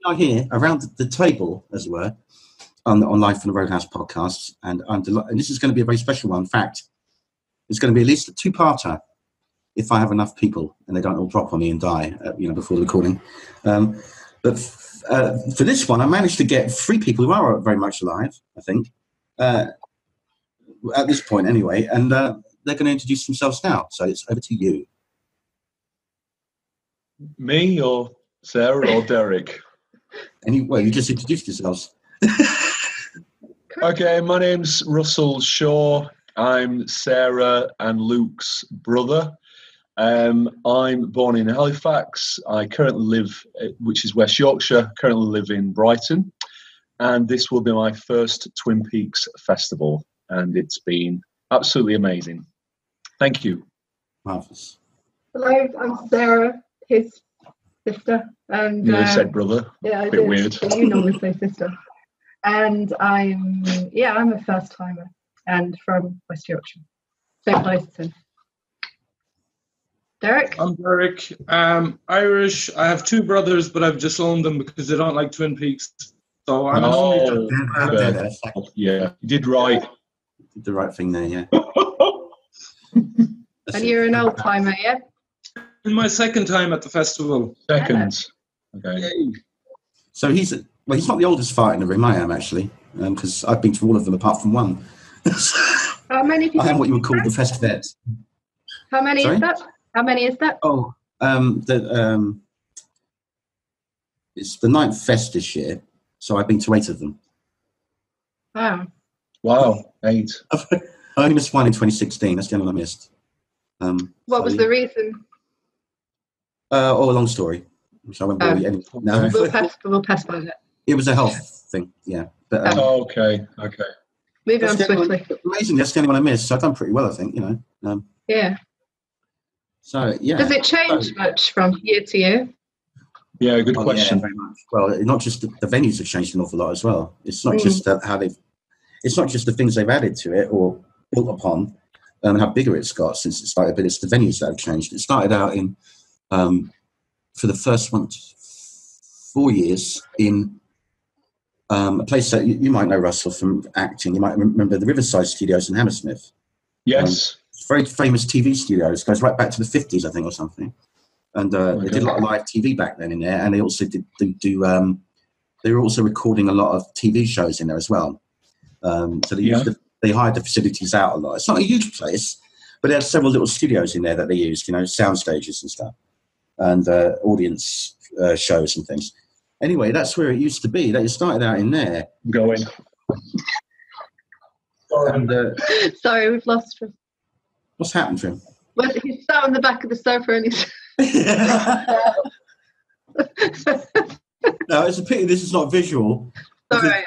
are here around the table, as it were, on Live from the Roadhouse podcast, and and this is going to be a very special one. In fact, it's going to be at least a two-parter if I have enough people and they don't all drop on me and die, before the recording. But for this one, I managed to get 3 people who are very much alive, I think, at this point anyway, and they're going to introduce themselves now. So it's over to you. Me or Sarah or Derek? Well, you just introduced yourselves. Okay, my name's Russell Shaw. I'm Sarah and Luke's brother. I'm born in Halifax. I currently live, which is West Yorkshire, currently live in Brighton. And this will be my first Twin Peaks festival. And it's been absolutely amazing. Thank you. Marvellous. Hello, I'm Sarah, his sister. And You said brother. Yeah, I Bit did. weird. But you normally say sister. And I'm a first timer and from West Yorkshire. Same place as him. Derek? I'm Derek. Irish. I have 2 brothers, but I've disowned them because they don't like Twin Peaks. So I'm an only. Yeah, you did right. Did the right thing there, yeah. And you're an old timer, yeah? In my second time at the festival. Second. Okay. Yay. So he's not the oldest fart in the room. I am actually, because I've been to all of them apart from one. How many people? I am what you would call the Festivet. How many Sorry? is that? How many is that? Oh, it's the 9th fest this year, so I've been to 8 of them. Wow. 8. I only missed one in 2016. That's the only one I missed. What was the reason? A long story. So I won't bore you anymore. No. We'll pass by that. It was a health thing, yeah. But Okay. Moving on swiftly. Amazing, that's the only one I missed. So I've done pretty well, I think, Yeah. So, yeah. Does it change much from year to year? Yeah, good question. Yeah, very much. Well, not just the venues have changed an awful lot as well. It's not just it's not just the things they've added to it or built upon and how bigger it's got since it started, but it's the venues that have changed. It started out in, for the first 4 years, in a place that you might know, Russell, from acting. You might remember the Riverside Studios in Hammersmith. Yes. It's very famous TV studios. Goes right back to the 50s, I think, or something. And they did a lot of live TV back then in there, and they also they were also recording a lot of TV shows in there as well. So they hired the facilities out a lot. It's not a huge place, but they had several little studios in there that they used, sound stages and stuff, and audience shows and things. Anyway, that's where it used to be. They started out in there. Going. And, Sorry, we've lost him. what's happened to him? Well, he's sat on the back of the sofa and he's... No, it's a pity this is not visual. Sorry.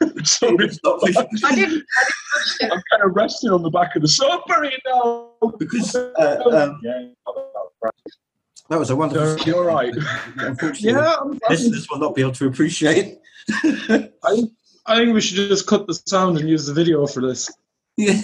It's not visual. I didn't touch it. I'm kind of resting on the back of the sofa, Because that was a wonderful... You're right. Unfortunately, Yeah, listeners will not be able to appreciate. I think we should just cut the sound and use the video for this. Yeah.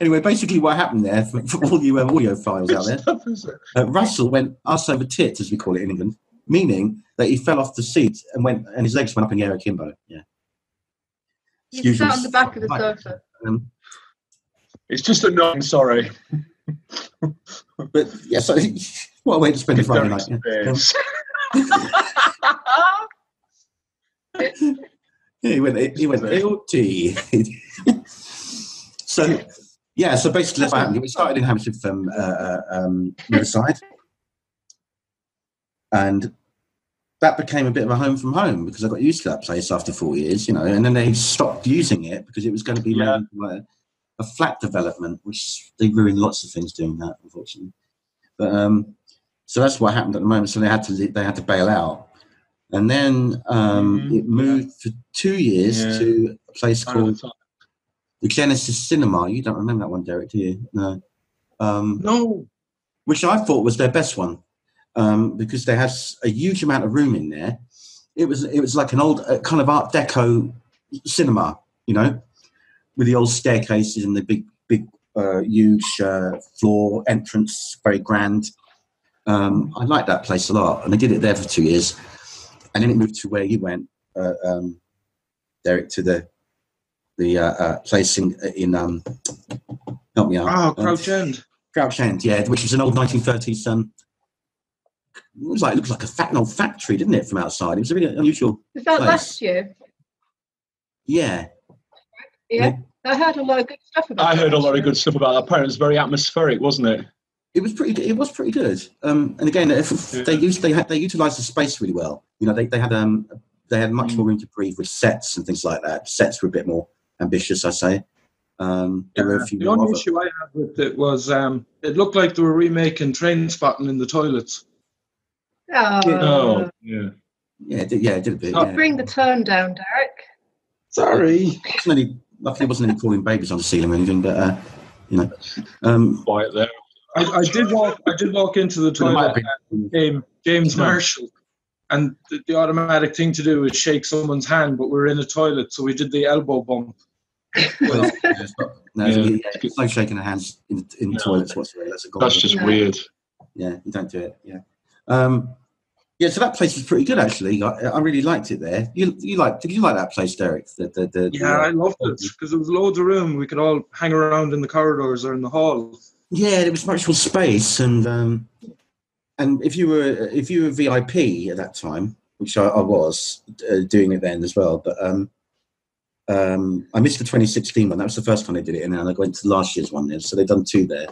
Anyway, basically what happened there, for all you audio files out there, Russell went arse over tits, as we call it in England, meaning that he fell off the seat and his legs went up in the air akimbo. Yeah. He sat on the back of the sofa. it's just annoying, sorry. But yeah, so what a way to spend a Friday night. Yeah. He went AOT. So yeah, so basically that's what happened. We started in Hammersmith from Riverside, and that became a bit of a home from home because I got used to that place after 4 years, and then they stopped using it because it was going to be made into a flat development, which they ruined lots of things doing that, unfortunately. But so that's what happened at the moment. So they had to bail out, and then it moved for 2 years to a place called the Genesis Cinema. You don't remember that one, Derek, do you? No. No. Which I thought was their best one, because they had a huge amount of room in there. It was like an old kind of Art Deco cinema, with the old staircases and the big huge floor entrance, very grand. I liked that place a lot, and I did it there for 2 years, and then it moved to where you went, Derek, to the place in help me out. Oh, Crouch End. Crouch End, yeah, which was an old 1930s. It looked like an old factory, didn't it, from outside? It was a really unusual. Was that place. last year? Yeah. Yeah. I heard a lot of good stuff about. I heard a lot of good stuff about that. Apparently, it was very atmospheric, wasn't it? It was pretty. It was pretty good. And again, they utilised the space really well. You know, they had much more room to breathe with sets and things like that. Sets were a bit more ambitious, I say. There were a few. The only issue I had with it was it looked like they were remaking Train Spotting in the toilets. Oh, yeah. It did a bit. Yeah. Bring the tone down, Derek. Sorry. Luckily, there wasn't any crawling babies on the ceiling or anything, but Quiet there. I did walk into the toilet and came James Marshall, and the automatic thing to do is shake someone's hand, but we're in a toilet, so we did the elbow bump. There's no shaking of hands in toilets whatsoever. That's just weird. Yeah, you don't do it. Yeah. So that place was pretty good actually. I really liked it there. Did you like that place, Derek? I loved it because there was loads of room. We could all hang around in the corridors or in the hall. Yeah, there was much more space, and if you were VIP at that time, which I was doing it then as well, but I missed the 2016 one. That was the first time they did it, and then I went to last year's one there. So they've done 2 there,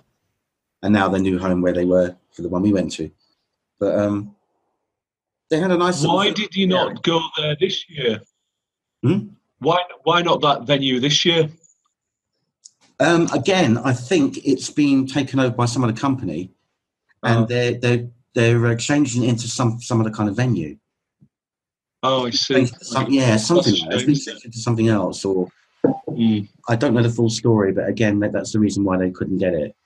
and now their new home where they were for the one we went to. But they had a nice. Why did you not go there this year? Why not that venue this year? Again, I think it's been taken over by some other company, and they're changing it into some other kind of venue. Oh, I see. Something like that. It's been changed into something else, or I don't know the full story, but again, that's the reason why they couldn't get it.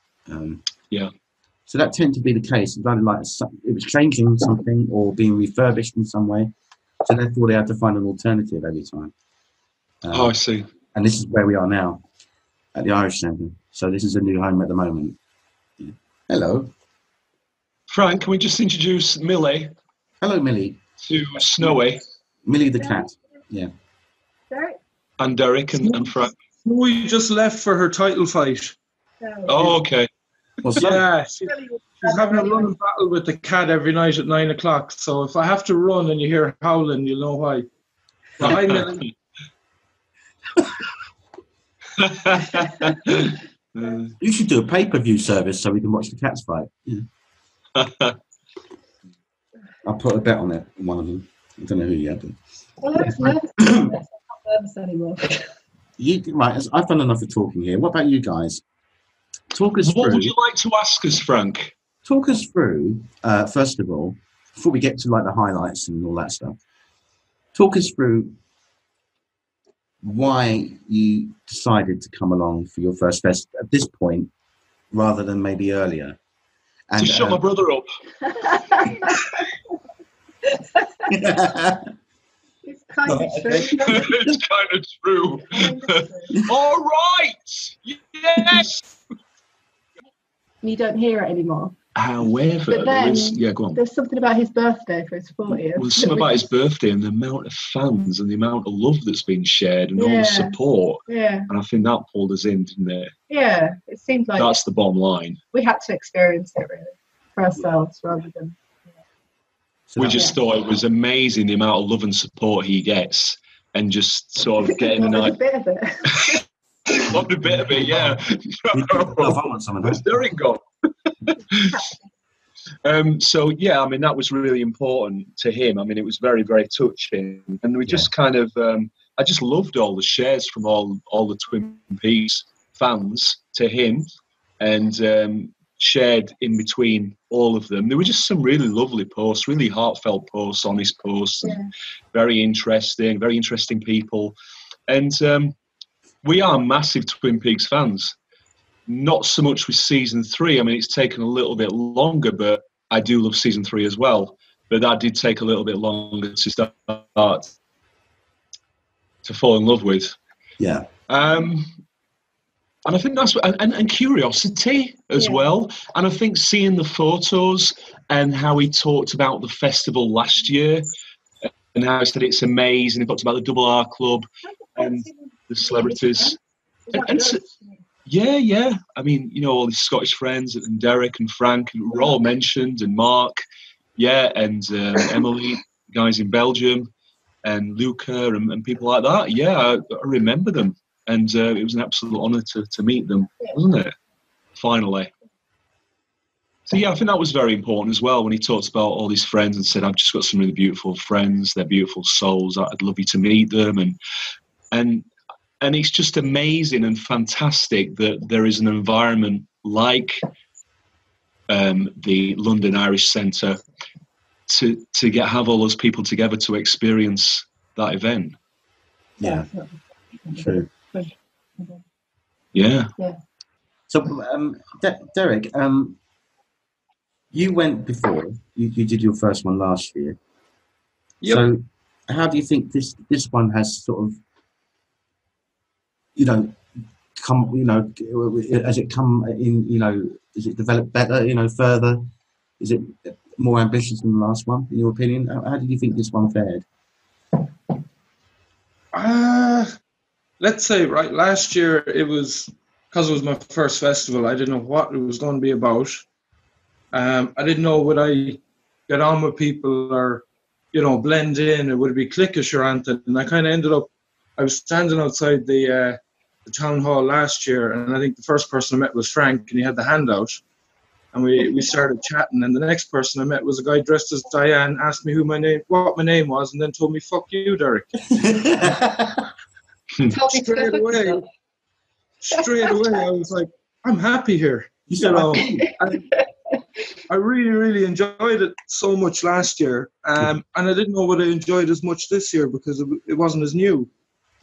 So that tended to be the case. It was changing something or being refurbished in some way, so therefore they had to find an alternative every time. I see. And this is where we are now, at the Irish Centre. So this is a new home at the moment. Yeah. Hello. Frank, can we just introduce Millie? Hello, Millie. To Snowy. Millie the cat. Yeah. Derek? And Derek and Frank. We just left for her title fight. Oh, okay. Yeah, she's having a running battle with the cat every night at 9 o'clock. So if I have to run and you hear howling, you'll know why. Well, hi, Millie. You should do a pay-per-view service so we can watch the cats fight. Yeah. I'll put a bet on it, one of them. I don't know who yet. Well, I was nervous. I'm not nervous anymore. Right, I've done enough of talking here. What about you guys? Talk us through. What would you like to ask us, Frank? Talk us through, first of all, before we get to like the highlights and all that stuff. Talk us through why you decided to come along for your first fest at this point, rather than maybe earlier. And, to shut my brother up. It's kind of true. It's kind of true. All right. Yes. You don't hear it anymore. However, but then, go on. There's something about his birthday for his 40th. Well, something about his birthday and the amount of fans and the amount of love that's been shared and all the support. Yeah. And I think that pulled us in, didn't it? Yeah. It seems like that's the bottom line. We had to experience it really for ourselves rather than. We just thought it was amazing the amount of love and support he gets, and just sort of getting a bit of it. Loved a bit of it, yeah. I want some of that. There it goes. So yeah, I mean that was really important to him. I mean it was very, very touching, and we just kind of I just loved all the shares from all the Twin Peaks fans to him, and shared in between all of them. There were just some really lovely posts, really heartfelt posts, honest posts, and very interesting people, and we are massive Twin Peaks fans. Not so much with season 3. I mean, it's taken a little bit longer, but I do love season 3 as well. But that did take a little bit longer to start to fall in love with. Yeah. And I think that's and curiosity as well. And I think seeing the photos and how he talked about the festival last year and how he said it's amazing. He talked about the Double R Club and the celebrities. Yeah. I mean, all his Scottish friends and Derek and Frank were all mentioned, and Mark, and Emily, guys in Belgium, and Luca and people like that. Yeah, I remember them. And it was an absolute honour to meet them, wasn't it? Finally. So, I think that was very important as well when he talked about all his friends and said, I've just got some really beautiful friends. They're beautiful souls. I'd love you to meet them. And it's just amazing and fantastic that there is an environment like the London Irish Centre to have all those people together to experience that event. Yeah, true. Yeah. So, Derek, you went before. You did your first one last year. Yep. So, how do you think this one has sort of, come? Has it come in? Is it developed better? Further? Is it more ambitious than the last one? In your opinion, how do you think this one fared? Let's say, right, last year because it was my first festival, I didn't know what it was going to be about. I didn't know would I get on with people or, blend in, or would it be cliquish or anything. And I kind of ended up, I was standing outside the town hall last year, and I think the first person I met was Frank, and he had the handout. And we started chatting, and the next person I met was a guy dressed as Diane, asked me what my name was, and then told me, "Fuck you, Derek." Straight away, I was like, I'm happy here. I really, really enjoyed it so much last year. And I didn't know what I enjoyed as much this year because it wasn't as new.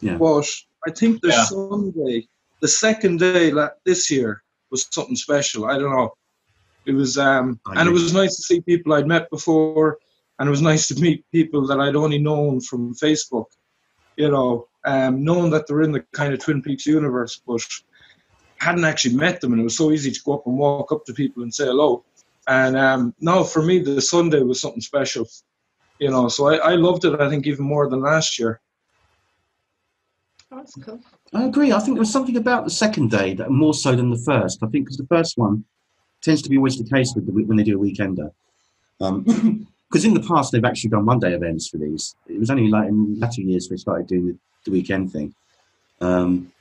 Yeah. But I think Sunday, the second day this year, was something special. I don't know. It was, and it was nice to see people I'd met before, and it was nice to meet people that I'd only known from Facebook. Knowing that they're in the kind of Twin Peaks universe, but hadn't actually met them, and it was so easy to go up and walk up to people and say hello. And no, for me, the Sunday was something special, so I loved it, I think, even more than last year. That's cool. I agree. I think there was something about the second day that more so than the first. I think because the first one tends to be always the case when they do a weekender. Because in the past, they've actually done one-day events for these. It was only like in latter years they started doing the weekend thing. And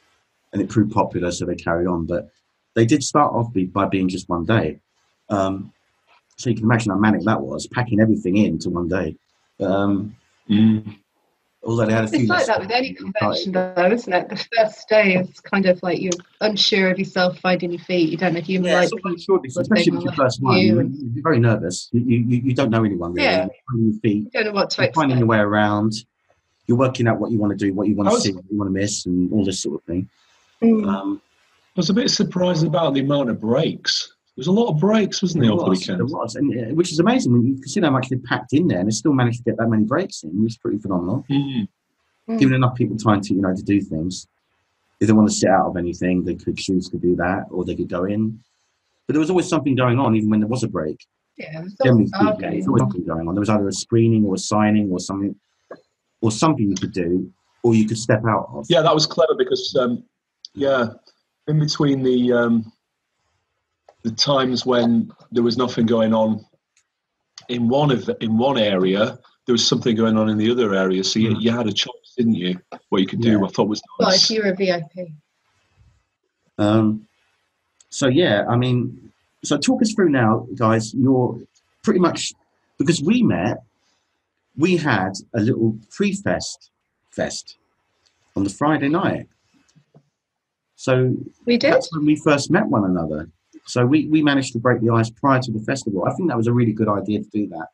it proved popular, so they carried on. But they did start off by being just one day. So you can imagine how manic that was, packing everything into one day. Although they had a few. It's like that with any convention, though, isn't it? The first day is kind of like you're unsure of yourself, finding your feet. You don't know if you like people. Especially with your first one, you're very nervous. You don't know anyone really. Yeah. You're finding your feet. You don't know what to expect. Finding your way around. You're working out what you want to do, what you want to see, what you want to miss, and all this sort of thing. I was a bit surprised about the amount of breaks. There was a lot of breaks, wasn't there, over the weekend? There was, and, which is amazing when you consider how much they packed in there, and they still managed to get that many breaks in. It was pretty phenomenal. Giving enough people time to to do things. If they want to sit out of anything, they could choose to do that, or they could go in. But there was always something going on, even when there was a break. Yeah, Generally speaking, there was always something going on. There was either a screening or a signing or something you could do, or you could step out of. Yeah, that was clever because, in between the times when there was nothing going on in one area, there was something going on in the other area. So you had a choice, didn't you? What you could do, I thought was nice. Well, if you're a VIP. So talk us through now, guys. You're pretty much, because we had a little pre-fest on the Friday night. So we did. That's when we first met one another. So we managed to break the ice prior to the festival. I think that was a really good idea to do that.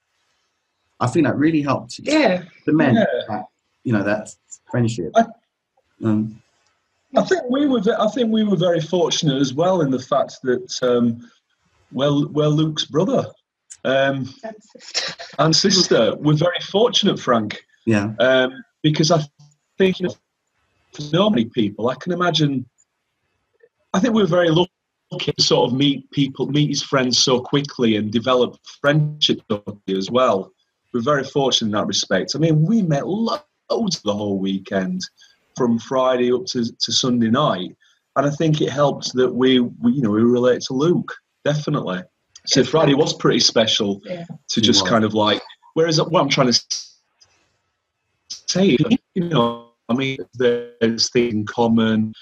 I think that really helped cement that friendship. I think we were very fortunate as well in the fact that Luke's brother and sister were very fortunate, Frank. Yeah. Because I think for so many people, I can imagine I think we're very lucky to sort of meet his friends so quickly and develop friendship as well. We're very fortunate in that respect. I mean, we met loads the whole weekend, from Friday up to Sunday night, and I think it helped that we relate to Luke, definitely. So Friday was pretty special to just kind of like. Whereas what I'm trying to say, I mean, there's things in common,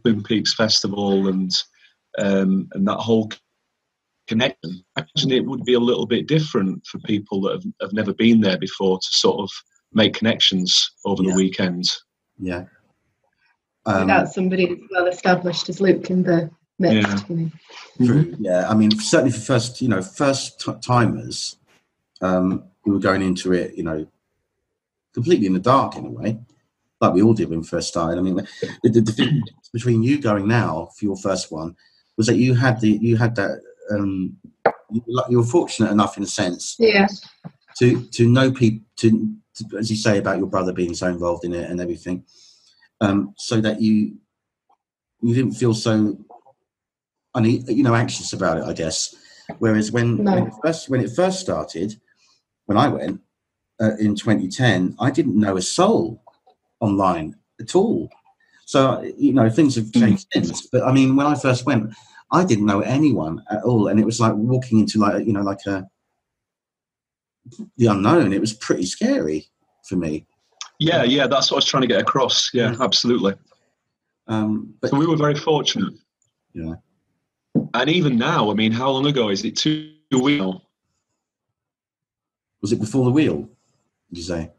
Twin Peaks Festival, and that whole connection. I imagine it would be a little bit different for people that have never been there before to sort of make connections over the weekend. Yeah. Without somebody as well established as Luke in the midst. True. Yeah. I mean, certainly for first timers, we were going into it, completely in the dark in a way, like we all did when we first started. I mean, the difference between you going now for your first one was that you were fortunate enough in a sense, to know people, to as you say about your brother being so involved in it and everything, so that you didn't feel so anxious about it, I guess. Whereas when it first started, when I went in 2010, I didn't know a soul online at all. So things have changed since. But I mean, when I first went, I didn't know anyone at all, and it was like walking into the unknown. It was pretty scary for me. Yeah, that's what I was trying to get across. Yeah, absolutely. But so we were very fortunate. Yeah. And even now, I mean, how long ago is it? 2 weeks now? Was it before the wheel, did you say?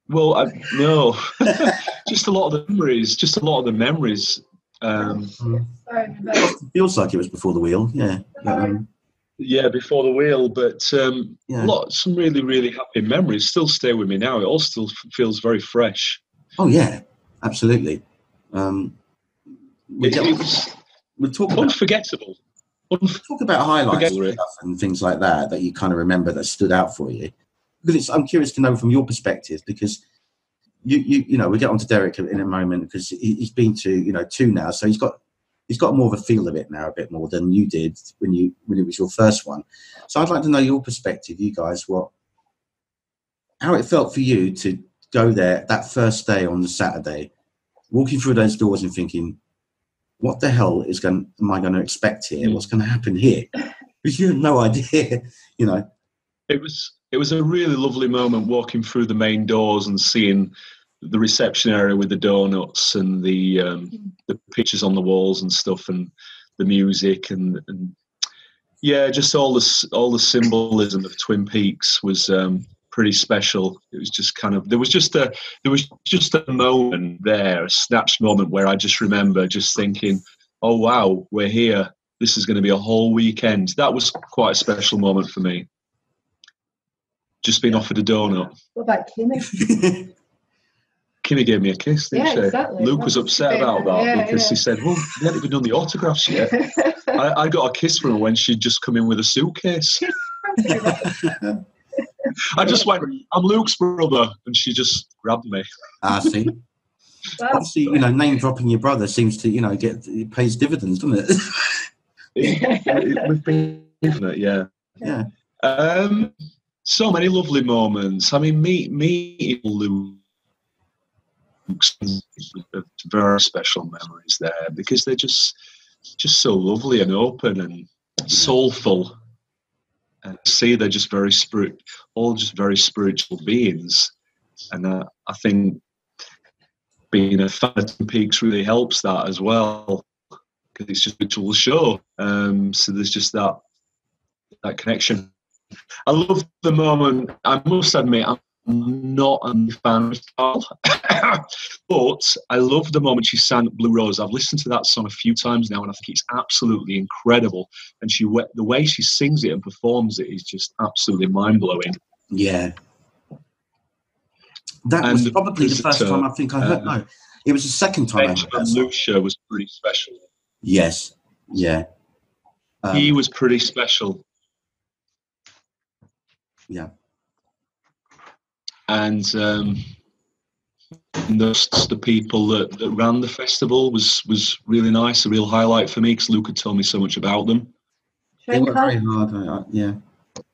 Well, no. Just a lot of the memories. It feels like it was before the wheel, yeah. Before the wheel, but some really, really happy memories still stay with me now. It all still feels very fresh. Oh, yeah, absolutely. We'll talk unforgettable. Talk about highlights and stuff and things like that you kind of remember that stood out for you. Because I'm curious to know from your perspective, because we'll get on to Derek in a moment, because he's been to 2 now, so he's got more of a feel of it now, a bit more than you did when it was your first one. So I'd like to know your perspective, you guys, how it felt for you to go there that first day on the Saturday, walking through those doors and thinking, what the hell am I going to expect here? What's going to happen here? Because you had no idea, It was a really lovely moment walking through the main doors and seeing the reception area with the donuts and the pictures on the walls and stuff, and the music and just all the symbolism of Twin Peaks was pretty special. It was just kind of there was just a moment there, a snatched moment where I just remember just thinking, oh wow, we're here. This is going to be a whole weekend. That was quite a special moment for me. Just being offered a donut. What about Kimmy? Kimmy gave me a kiss, didn't she? Exactly. Luke was upset about that because he said, well, we haven't even done the autographs yet. I got a kiss from her when she'd just come in with a suitcase. I just went, I'm Luke's brother, and she just grabbed me. See. Obviously, name dropping your brother seems to, it pays dividends, doesn't it? We've been, isn't it? Yeah. Yeah. So many lovely moments. I mean, meeting Luke, very special memories there, because they're just so lovely and open and soulful. And see, they're just very very spiritual beings, and I think being a fan of Twin Peaks really helps that as well, because it's just a ritual show. So there's just that connection. I love the moment. I must admit, I'm not a fan of Carl, but I love the moment she sang Blue Rose. I've listened to that song a few times now, and I think it's absolutely incredible. And the way she sings it and performs it is just absolutely mind-blowing. Yeah. That was probably the first time I think I heard. No, it was the second time I heard that song. Lucia was pretty special. Yes. Yeah. He was pretty special. Yeah. And And the people that ran the festival was really nice, a real highlight for me because Luke had told me so much about them. They worked very hard, yeah.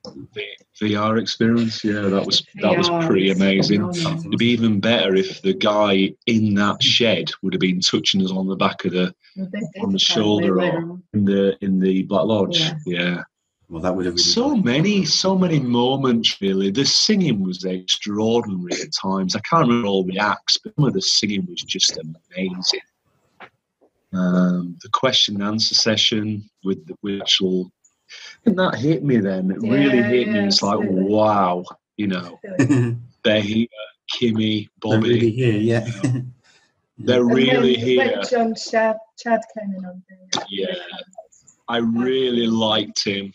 The VR experience, that was pretty amazing. It'd be even better if the guy in that shed would have been touching us on the back of on the shoulder or in the Black Lodge. Yeah. Well, that would have really so many moments. Really, the singing was extraordinary at times. I can't remember all the acts, but some of the singing was just amazing. The question and answer session with actual. And that hit me then. It really hit me. It's like, wow, they're here. Kimmy, Bobby. They're really here, yeah. They're really here. John Chad came in on there. Yeah. I really liked him.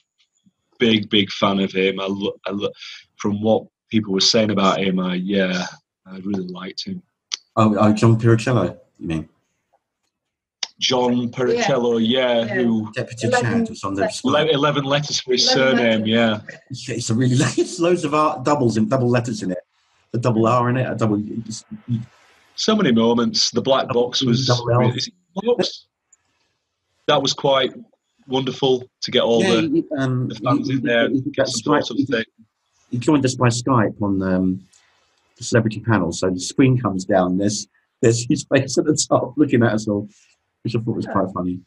Big fan of him. I look from what people were saying about him. I really liked him. Oh, John Piricello, you mean? John Piricello, who Deputy Chad was on the 11 letters for his surname. Yeah, it's a really it's loads of double letters in it, a double R in it, a double. So many moments. The black box was that was quite wonderful to get all the fans in there. He joined us by Skype on the celebrity panel, so the screen comes down. There's his face at the top looking at us all, which I thought was quite funny.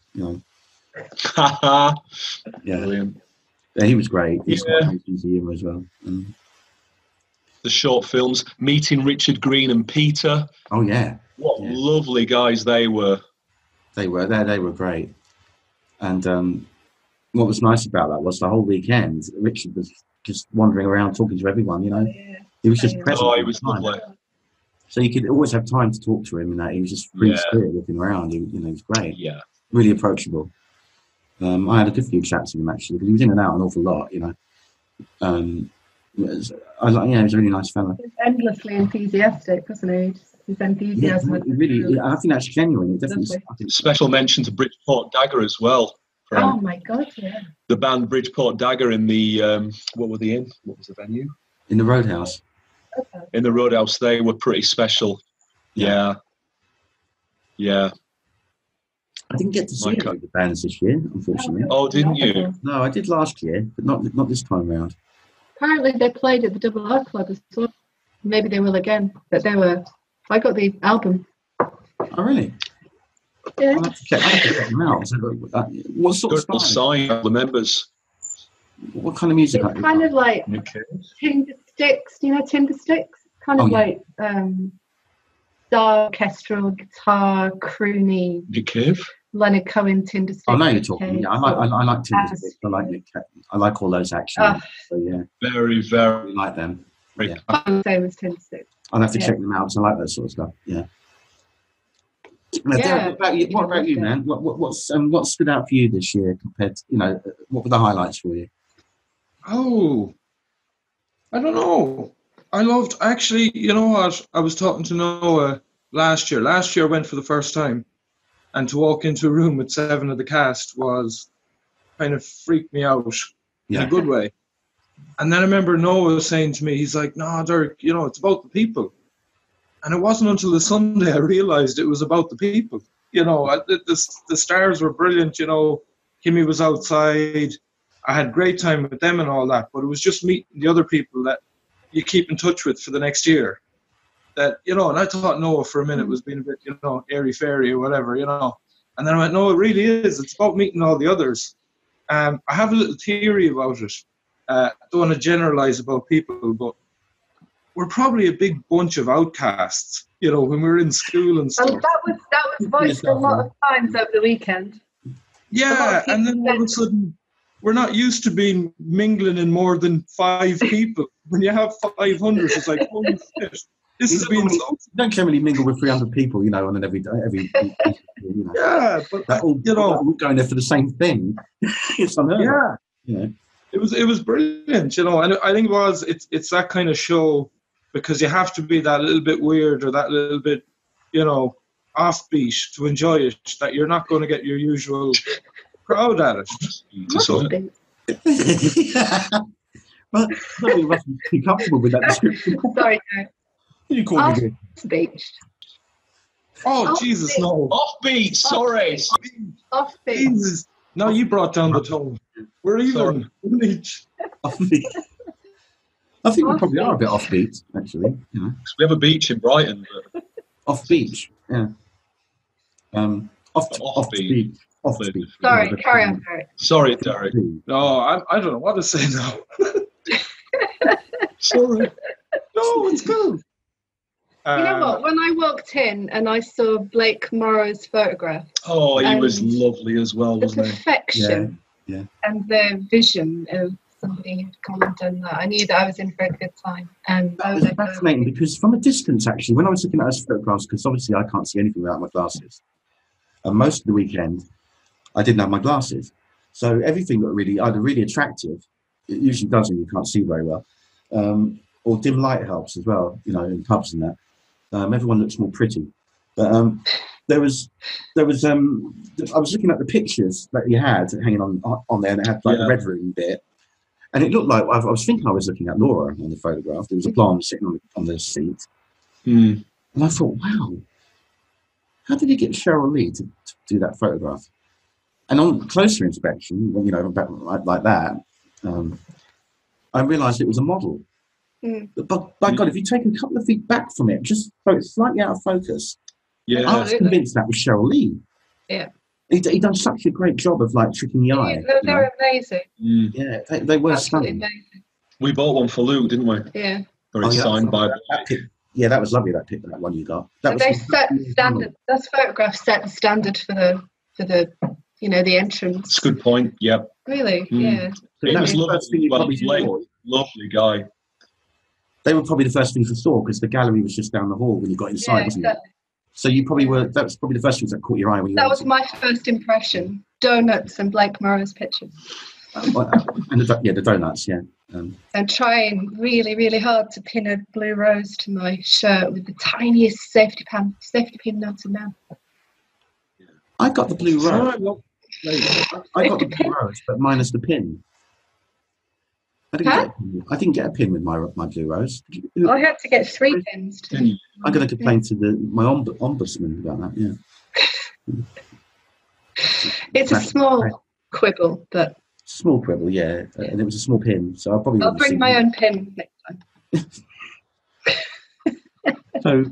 Brilliant. Yeah, he was great. He's quite amazing to humour as well. The short films, meeting Richard Green and Peter. Oh yeah, what lovely guys they were. They were great. And what was nice about that was the whole weekend, Richard was just wandering around talking to everyone. He was just present. Oh, he was lovely. So you could always have time to talk to him, and that he was just free spirit looking around. He was great. Yeah, really approachable. I had a good few chats with him actually because he was in and out an awful lot. He was a really nice fella. He was endlessly enthusiastic, wasn't he? His enthusiasm. Yeah, I think that's genuine. It definitely. Special mention to Bridgeport Dagger as well. Oh my God! Yeah. The band Bridgeport Dagger in the what were they in? What was the venue? In the Roadhouse. Okay. In the Roadhouse, they were pretty special. Yeah. I didn't get to see the bands this year, unfortunately. Oh, didn't you? No, I did last year, but not this time round. Apparently, they played at the Double R Club as well. Maybe they will again, but I got the album. Oh, really? Yeah. I'll have to check them out. So, what sort of style? Sign the members. What kind of music? It's kind of like Tinder Sticks. Do you know Tinder Sticks? Kind of like dark orchestral guitar, croony. Nick Cave? Leonard Cohen, Tinder Sticks. I know you're talking. Yeah, I like Tinder Sticks. I like Nick Cave. I like all those actually. So yeah, very, very. I like them. Yeah. I would say it was Tinder Sticks. I'll have to check them out because I like that sort of stuff. Yeah. Now, what about you, man? What stood out for you this year compared to, what were the highlights for you? Oh, I don't know. I loved, actually, you know what? I was talking to Noah last year. Last year I went for the first time, and to walk into a room with 7 of the cast was kind of freaked me out in a good way. And then I remember Noah saying to me, he's like, no, Derek, it's about the people. And it wasn't until the Sunday I realised it was about the people. The stars were brilliant, Kimmy was outside. I had great time with them and all that, but it was just meeting the other people that you keep in touch with for the next year. That, and I thought Noah for a minute was being a bit, airy-fairy or whatever, And then I went, no, it really is. It's about meeting all the others. I have a little theory about it. I don't want to generalise about people, but we're probably a big bunch of outcasts, when we were in school and stuff. Well, that was voiced a lot of times over the weekend. Yeah, and then all of a sudden, we're not used to being mingling in more than 5 people. When you have 500, it's like, holy shit, this has been so... You don't generally mingle with 300 people, on an every Yeah, but all going there for the same thing. It's unheard of. It was brilliant, and I think it's that kind of show because you have to be that little bit weird or that little bit, offbeat to enjoy it, that you're not going to get your usual crowd at it. Well, you must be comfortable with that description. Sorry, no. You call Off me beach. Oh, Off Jesus, beach. no. Offbeat, sorry. Off beach. Jesus. No, you brought down the tone. We're even. offbeat. I think we Off probably are a bit beach. offbeat, actually. You know, We have a beach in Brighton. But off beach. Yeah. Off Offbeat. beach. Off beach. Sorry, carry on, Derek. Sorry, Derek. No, I don't know what to say now. Sorry. No, it's cool. You know what? When I walked in and I saw Blake Morrow's photograph, Oh, he was And lovely as well, the wasn't he? perfection Yeah. and the vision of somebody who'd come and done that, I knew that I was in for a good time. And That was fascinating because from a distance, actually, when I was looking at his photographs, because obviously I can't see anything without my glasses, and most of the weekend I didn't have my glasses. So everything looked either really attractive, it usually does when you can't see very well, or dim light helps as well, you know, in pubs and that. Everyone looks more pretty. But I was looking at the pictures that he had hanging on there, and it had like the red room bit. And it looked like, I was thinking I was looking at Laura on the photograph. There was a blonde sitting on the seat. Mm. And I thought, wow, how did he get Cheryl Lee to do that photograph? And on closer inspection, when, you know, like that, I realised it was a model. Mm. But by God, if you take a couple of feet back from it, just so it's slightly out of focus, Yeah. I was convinced that was Cheryl Lee. Yeah. He done such a great job of like tricking the eye. They're amazing. Mm. Yeah, they were Absolutely stunning. amazing. We bought one for Luke, didn't we? Yeah. Or it's signed by. That was lovely. That one you got. That was They set the standard. Those photographs set the standard for the you know, the entrance. It's a good point. Yep. Really, Mm. yeah. It was the first thing you probably saw. Lovely guy. They were probably the first things you saw because the gallery was just down the hall when you got inside, wasn't it? So you probably were. That was probably the first things that caught your eye when you. That was my first impression. Donuts and Blake Morrow's pictures. And the donuts, yeah. And trying really, really hard to pin a blue rose to my shirt with the tiniest safety pin notes in there. I got the blue rose. I got the Safety blue rose, but minus the pin. I didn't get a pin with my blue rose. I had to get 3 pins too. I'm going to complain to my ombudsman about that. Yeah. It's a small quibble, but small quibble, yeah, and it was a small pin, so I'll bring my own pin next time. So,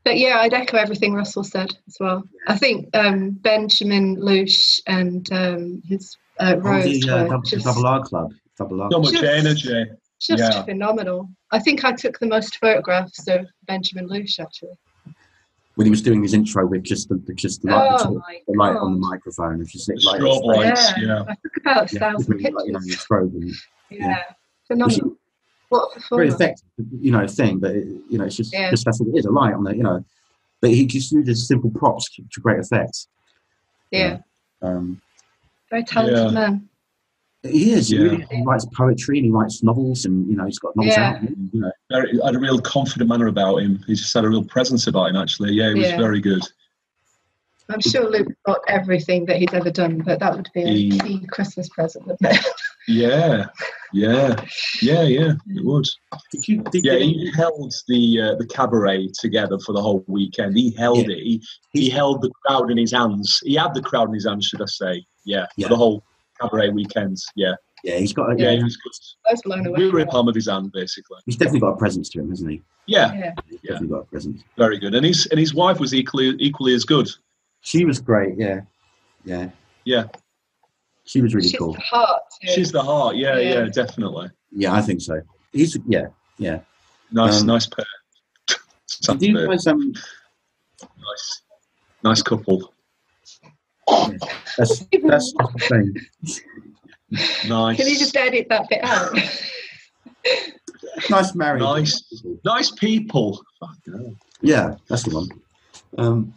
but yeah, I'd echo everything Russell said as well. I think Benjamin Lush and his Rose were just Double R Club. Double R. So much energy. Just phenomenal. I think I took the most photographs of Benjamin Lush actually. When he was doing his intro with just the light on the microphone, it's just like strobe lights. I took about 1,000 pictures. Phenomenal. What a performance. Very effective, thing, but it's just that's what it is, a light on the, but he just uses simple props to great effect. Yeah. Very talented man. He is. Yeah. He writes poetry and he writes novels, and he's got novels out. Had a real confident manner about him. He just had a real presence about him. Actually, he was very good. I'm sure Luke got everything that he's ever done, but that would be a key Christmas present, wouldn't it? Yeah, it would. He held the cabaret together for the whole weekend. He held it. He held the crowd in his hands. He had the crowd in his hands, should I say? For the whole cabaret weekends. Yeah, he's got. He was good. I was blown away. We were in palm of his hand, basically. He's definitely got a presence to him, hasn't he? Yeah. He's definitely got a presence. Very good, and his wife was equally as good. She was great. Yeah. She was really cool. She's the heart. She's the heart. Yeah, definitely. Yeah, I think so. He's nice pair. Nice couple. Yeah, that's the thing. Nice. Can you just edit that bit out? Nice marriage. Nice people. Yeah, that's the one.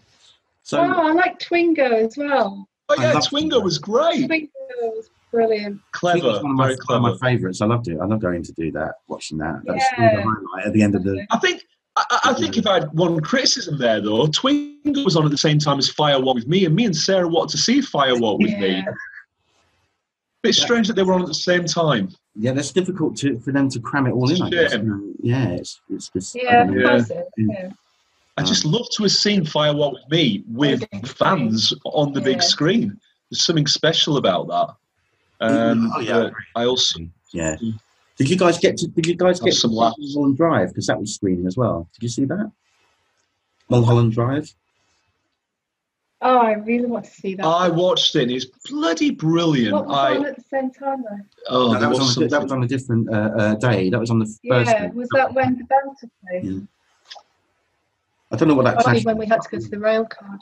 I like Twingo as well. Oh yeah, Twingo was great. Twingo was brilliant. Clever, very clever. One of my favourites. I loved it. I love going to do that, watching that. That's the highlight at the end of the. I think if I had one criticism there though, Twingo was on at the same time as Firewalk with me, and Sarah wanted to see Firewalk with me. But it's strange that they were on at the same time. Yeah, that's difficult for them to cram it all in. I guess. Yeah, it's just. Yeah, of course it is. Yeah. I just love to have seen Firewalk with Me with fans on the big screen. There's something special about that. I also. Yeah. Did you guys get some laughs? Mulholland Drive, because that was screening as well? Did you see that? Mulholland Drive. Oh, I really want to see that. I watched it. And it's bloody brilliant. What was on at the same time though? Oh, no, that was on a different day. That was on the first. Yeah, was that when the Belter played? Yeah. I don't know what that clash. When we had to go to the rail car.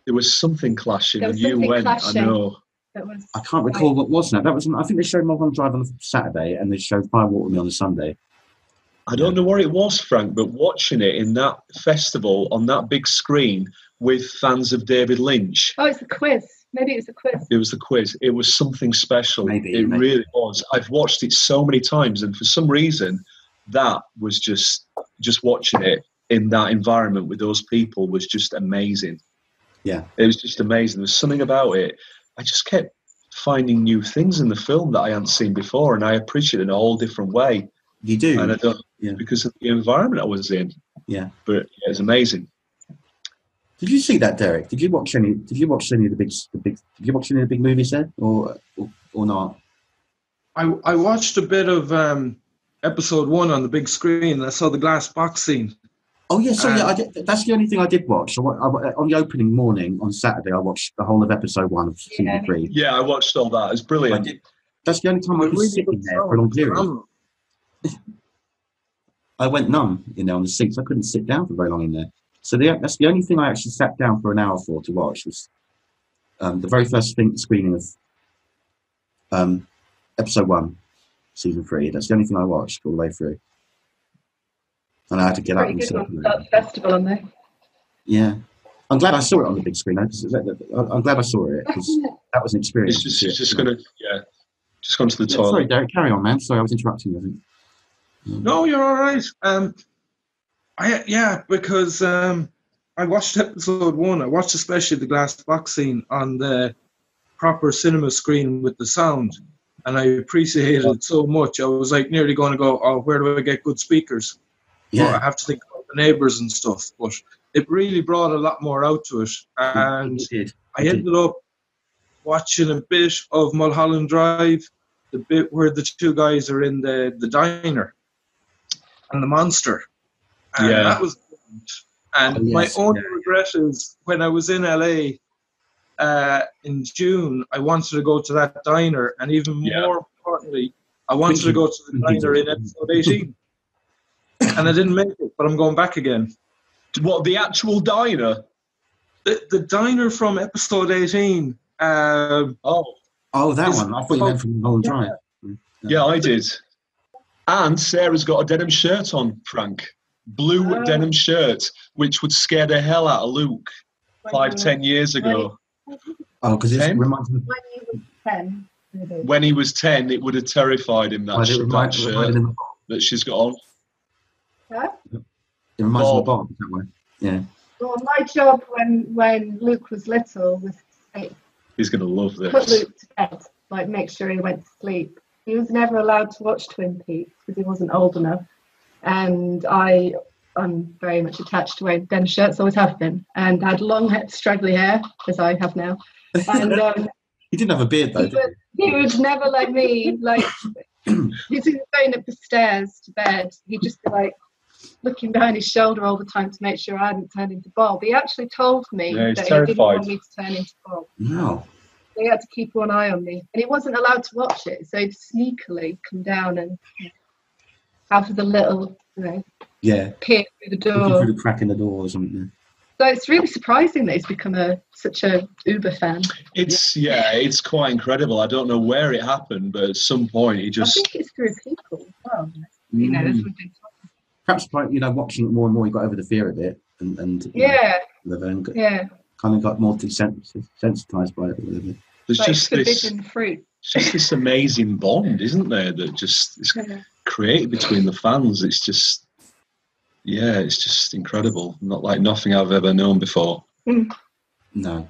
There was something clashing, There was and you something went. clashing. I know. I can't recall what was that. That was. I think they showed Mulholland Drive on the Saturday, and they showed Firewalk with Me on the Sunday. I don't know what it was, Frank, but watching it in that festival on that big screen with fans of David Lynch. Oh, it's a quiz. Maybe it was a quiz. It was the quiz. It was something special. Maybe. Really was. I've watched it so many times, and for some reason, that was just watching it in that environment with those people was just amazing. Yeah. It was just amazing. There was something about it. I just kept finding new things in the film that I hadn't seen before, and I appreciate it in a whole different way. You do. And I don't, because of the environment I was in. Yeah. But it was amazing. Did you see that, Derek? Did you watch any of the big movies there, or not? I watched a bit of episode 1 on the big screen. I saw the glass box scene. Oh yeah, sorry. I did, that's the only thing I did watch. On the opening morning on Saturday, I watched the whole of episode 1 of season 3. Yeah, I watched all that. It's brilliant. That's the only time I was sitting there for a long period. I went numb, on the seats. I couldn't sit down for very long in there. So that's the only thing I actually sat down for an hour for to watch was the very first screening of episode 1, season 3. That's the only thing I watched all the way through. And I had to get up and sit. That festival on there. Yeah. I'm glad I saw it on the big screen. I'm glad I saw it because that was an experience. It's just going to, just gone to the toilet. Sorry, Derek, carry on, man. Sorry, I was interrupting you, I think. No, you're all right. Because I watched episode 1. I watched especially the glass box scene on the proper cinema screen with the sound, and I appreciated it so much. I was like nearly going to go, oh, where do I get good speakers? Yeah, I have to think about the neighbours and stuff. But it really brought a lot more out to it, and I ended up watching a bit of Mulholland Drive, the bit where the two guys are in the diner and the monster. And that was good. And my only regret is when I was in LA in June, I wanted to go to that diner, and even more importantly, I wanted to go to the diner in episode 18. And I didn't make it, but I'm going back again. What, the actual diner? The diner from episode 18. That one. I thought you meant from Mulholland Drive. Yeah, I did. And Sarah's got a denim shirt on, Frank. Blue denim shirt, which would scare the hell out of Luke 5-10 years ago. Oh, because it reminds me. When he was 10. When he was 10, it would have terrified him, that shirt that she's got on. Huh? It reminds me of Bob, that way. Yeah. Well, my job when Luke was little was to He's going to love this. Put Luke to bed, make sure he went to sleep. He was never allowed to watch Twin Peaks because he wasn't old enough. And I'm very much attached to wearing denim shirts, always have been. And I had long, straggly hair, as I have now. And he didn't have a beard, though, did he? He would never let me, he's going up the stairs to bed. He'd just be looking behind his shoulder all the time to make sure I hadn't turned into Bob. He actually told me that he didn't want me to turn into Bob. No. So he had to keep one eye on me. And he wasn't allowed to watch it, so he'd sneakily come down and out of the little, peer through the door. Looking through the crack in the door or something. So it's really surprising that he's become such a Uber fan. It's quite incredible. I don't know where it happened, but at some point he just... I think it's through people as well. That's what they talk. Perhaps watching it more and more, he got over the fear of it, and kind of got more desensitized by it a little bit. There's just forbidden fruit. Just this amazing bond, isn't there? That just is created between the fans. It's just, it's just incredible. Not like nothing I've ever known before. Mm. No.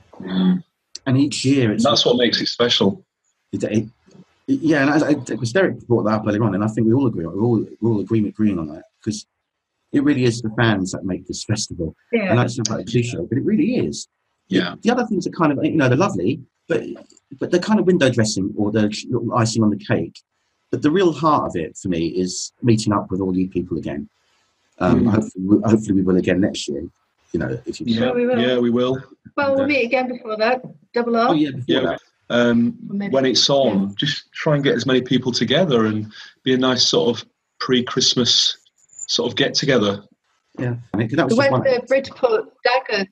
And each year, that's what makes it special. Yeah, and because Derek brought that up earlier on, and I think we all agree. We're all agreeing on that, because it really is the fans that make this festival. Yeah. And that's not like a cliche, but it really is. Yeah. The other things are kind of, they're lovely, but they're kind of window dressing or the little icing on the cake. But the real heart of it for me is meeting up with all you people again. Hopefully we will again next year. If you Sure we will. Yeah, we will. Well, we'll meet again before that. Double R. Oh yeah, before that. When it's on, just try and get as many people together and be a nice sort of pre-Christmas sort of get together. Yeah, I mean, that was We went to Bridgeport Daggers.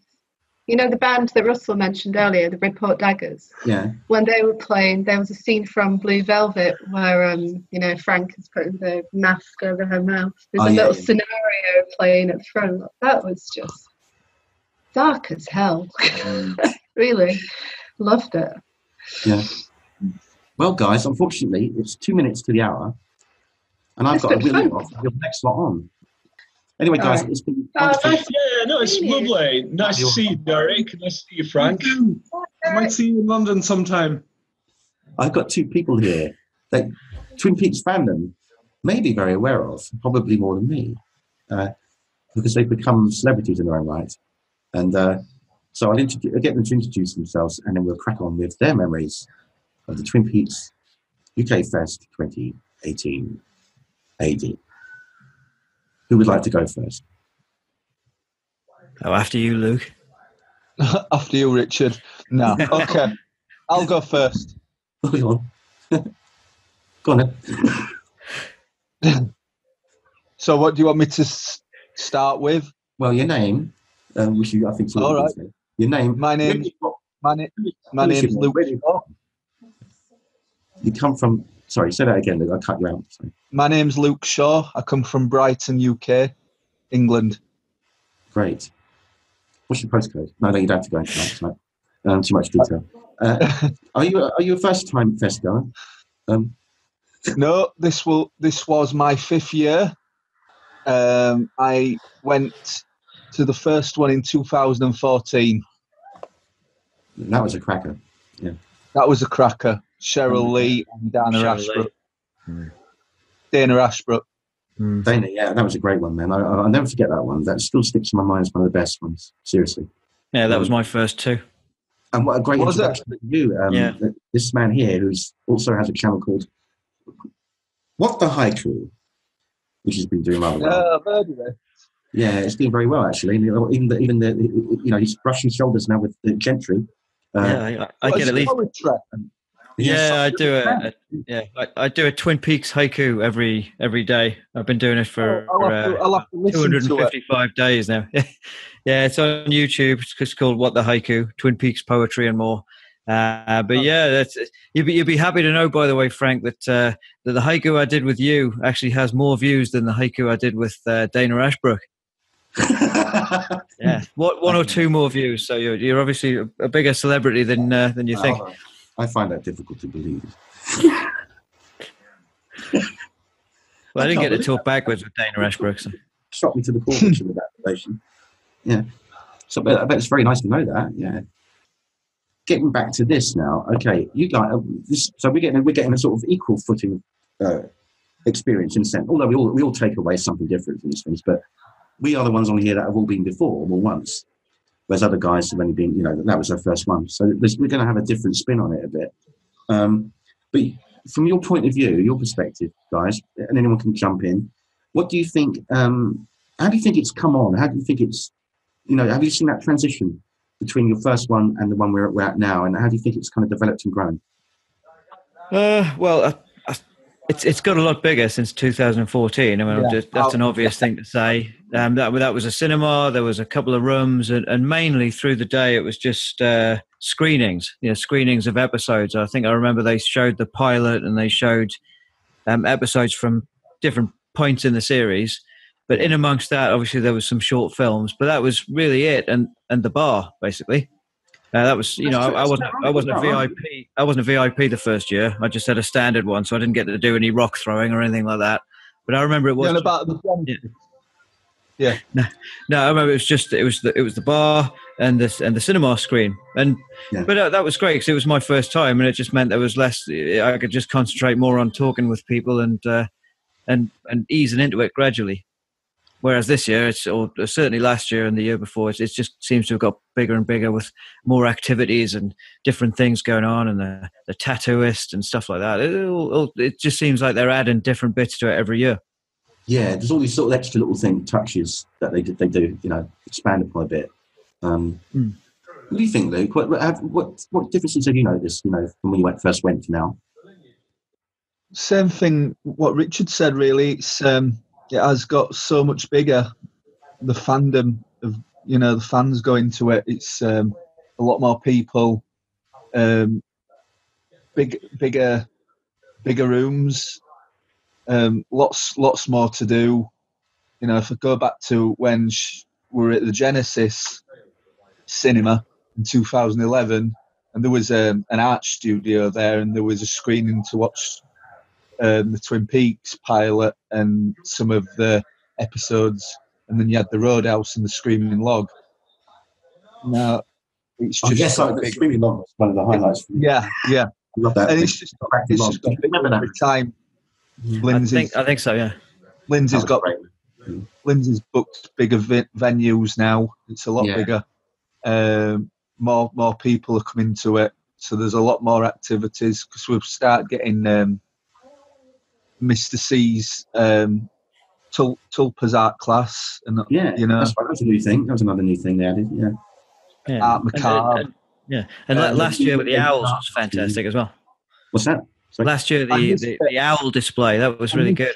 You know the band that Russell mentioned earlier, the Bridgeport Daggers? Yeah. When they were playing, there was a scene from Blue Velvet where, Frank is putting the mask over her mouth. There's a little scenario playing at the front. That was just dark as hell. Really loved it. Yeah. Well, guys, unfortunately, it's 2 minutes to the hour, and I've got a wheel off. Your next lot on. Anyway, guys, it's been wonderful. It's lovely. Nice to see you, Derek. Nice to see you, Frank. I might see you in London sometime. I've got two people here that Twin Peaks fandom may be very aware of, probably more than me, because they've become celebrities in their own right. And so I'll get them to introduce themselves, and then we'll crack on with their memories of the Twin Peaks UK Fest 2018 AD. Who would like to go first? Oh, after you, Luke. After you, Richard. No. Okay. I'll go first. Go on then. So what do you want me to start with? Well, your name, which I think. All right. Your name. My name's Luke. You come from. Sorry, say that again, Luke. I cut you out. Sorry. My name's Luke Shaw. I come from Brighton, UK, England. Great. What's your postcode? No, you don't have to go into that. Too much detail. Are you a first-time fest goer? No, this was my 5th year. I went to the first one in 2014. That was a cracker. Yeah. That was a cracker. Cheryl Lee and Dana Ashbrook. Dana Ashbrook. Dana, yeah, that was a great one, man. I'll never forget that one. That still sticks in my mind as one of the best ones. Seriously. Yeah, that was my first too. And what a great introduction to you. This man here, who's also has a channel called What the Haiku, which has been doing rather well. Yeah, it's doing very well actually. Even the he's brushing shoulders now with the Gentry. I get at least. Yeah, I do it. I do a Twin Peaks haiku every day. I've been doing it for I'll have to listen 255 days now. Yeah, it's on YouTube. It's just called What the Haiku, Twin Peaks Poetry and more. But yeah, you'd be happy to know, by the way, Frank, that the haiku I did with you actually has more views than the haiku I did with Dana Ashbrook. Yeah, one or two more views. So you're obviously a bigger celebrity than you think. I find that difficult to believe. Well, I didn't get to talk backwards with Dana Ashbrook. So. Shot me to the core with that relation. Yeah. So I bet it's very nice to know that. Yeah. Getting back to this now. Okay, you guys. So we're getting a sort of equal footing experience in a sense. Although we all take away something different from these things, but we are the ones on here that have all been before, more once. Whereas other guys have only been, that was their first one. So we're going to have a different spin on it a bit. But from your point of view, your perspective, guys, and anyone can jump in, what do you think, how do you think it's come on? How do you think it's, have you seen that transition between your first one and the one we're at now? And how do you think it's kind of developed and grown? Well, it's got a lot bigger since 2014. I mean, that's an obvious thing to say. That was a cinema. There was a couple of rooms, and mainly through the day it was just screenings. Screenings of episodes. I think I remember they showed the pilot and they showed episodes from different points in the series. But in amongst that, obviously there was some short films. But that was really it, and the bar basically. That was, I wasn't a VIP. I wasn't a VIP the first year. I just had a standard one, so I didn't get to do any rock throwing or anything like that. But I remember it was Yeah. No, I remember it was the bar and the cinema screen, but that was great because it was my first time, and it just meant there was less. I could just concentrate more on talking with people and easing into it gradually. Whereas this year, or certainly last year and the year before, it just seems to have got bigger and bigger with more activities and different things going on, and the tattooist and stuff like that. It just seems like they're adding different bits to it every year. Yeah, there's all these sort of extra little touches that they do, expand upon a bit. What do you think, Luke? What differences have you noticed, from when you first went to now? Same thing. What Richard said, really. It's it has got so much bigger. The fandom of the fans going to it. It's a lot more people, bigger rooms, lots more to do. If I go back to when we were at the Genesis Cinema in 2011, and there was an art studio there, and there was a screening to watch the Twin Peaks pilot and some of the episodes, and then you had the Roadhouse and the Screaming Log. Now it's just the Screaming Log was one of the highlights. Yeah, I love that. And it's just got bigger every time. I think so. Yeah, Lindsay's booked bigger venues now. It's a lot bigger. More people are coming to it, so there's a lot more activities because we've started getting Mr. C's Tulpa's art class, and that's a new thing. That was another new thing they added. Art macabre. And last year with the owls was fantastic as well. What's that? Sorry? Last year the owl display, that was really good.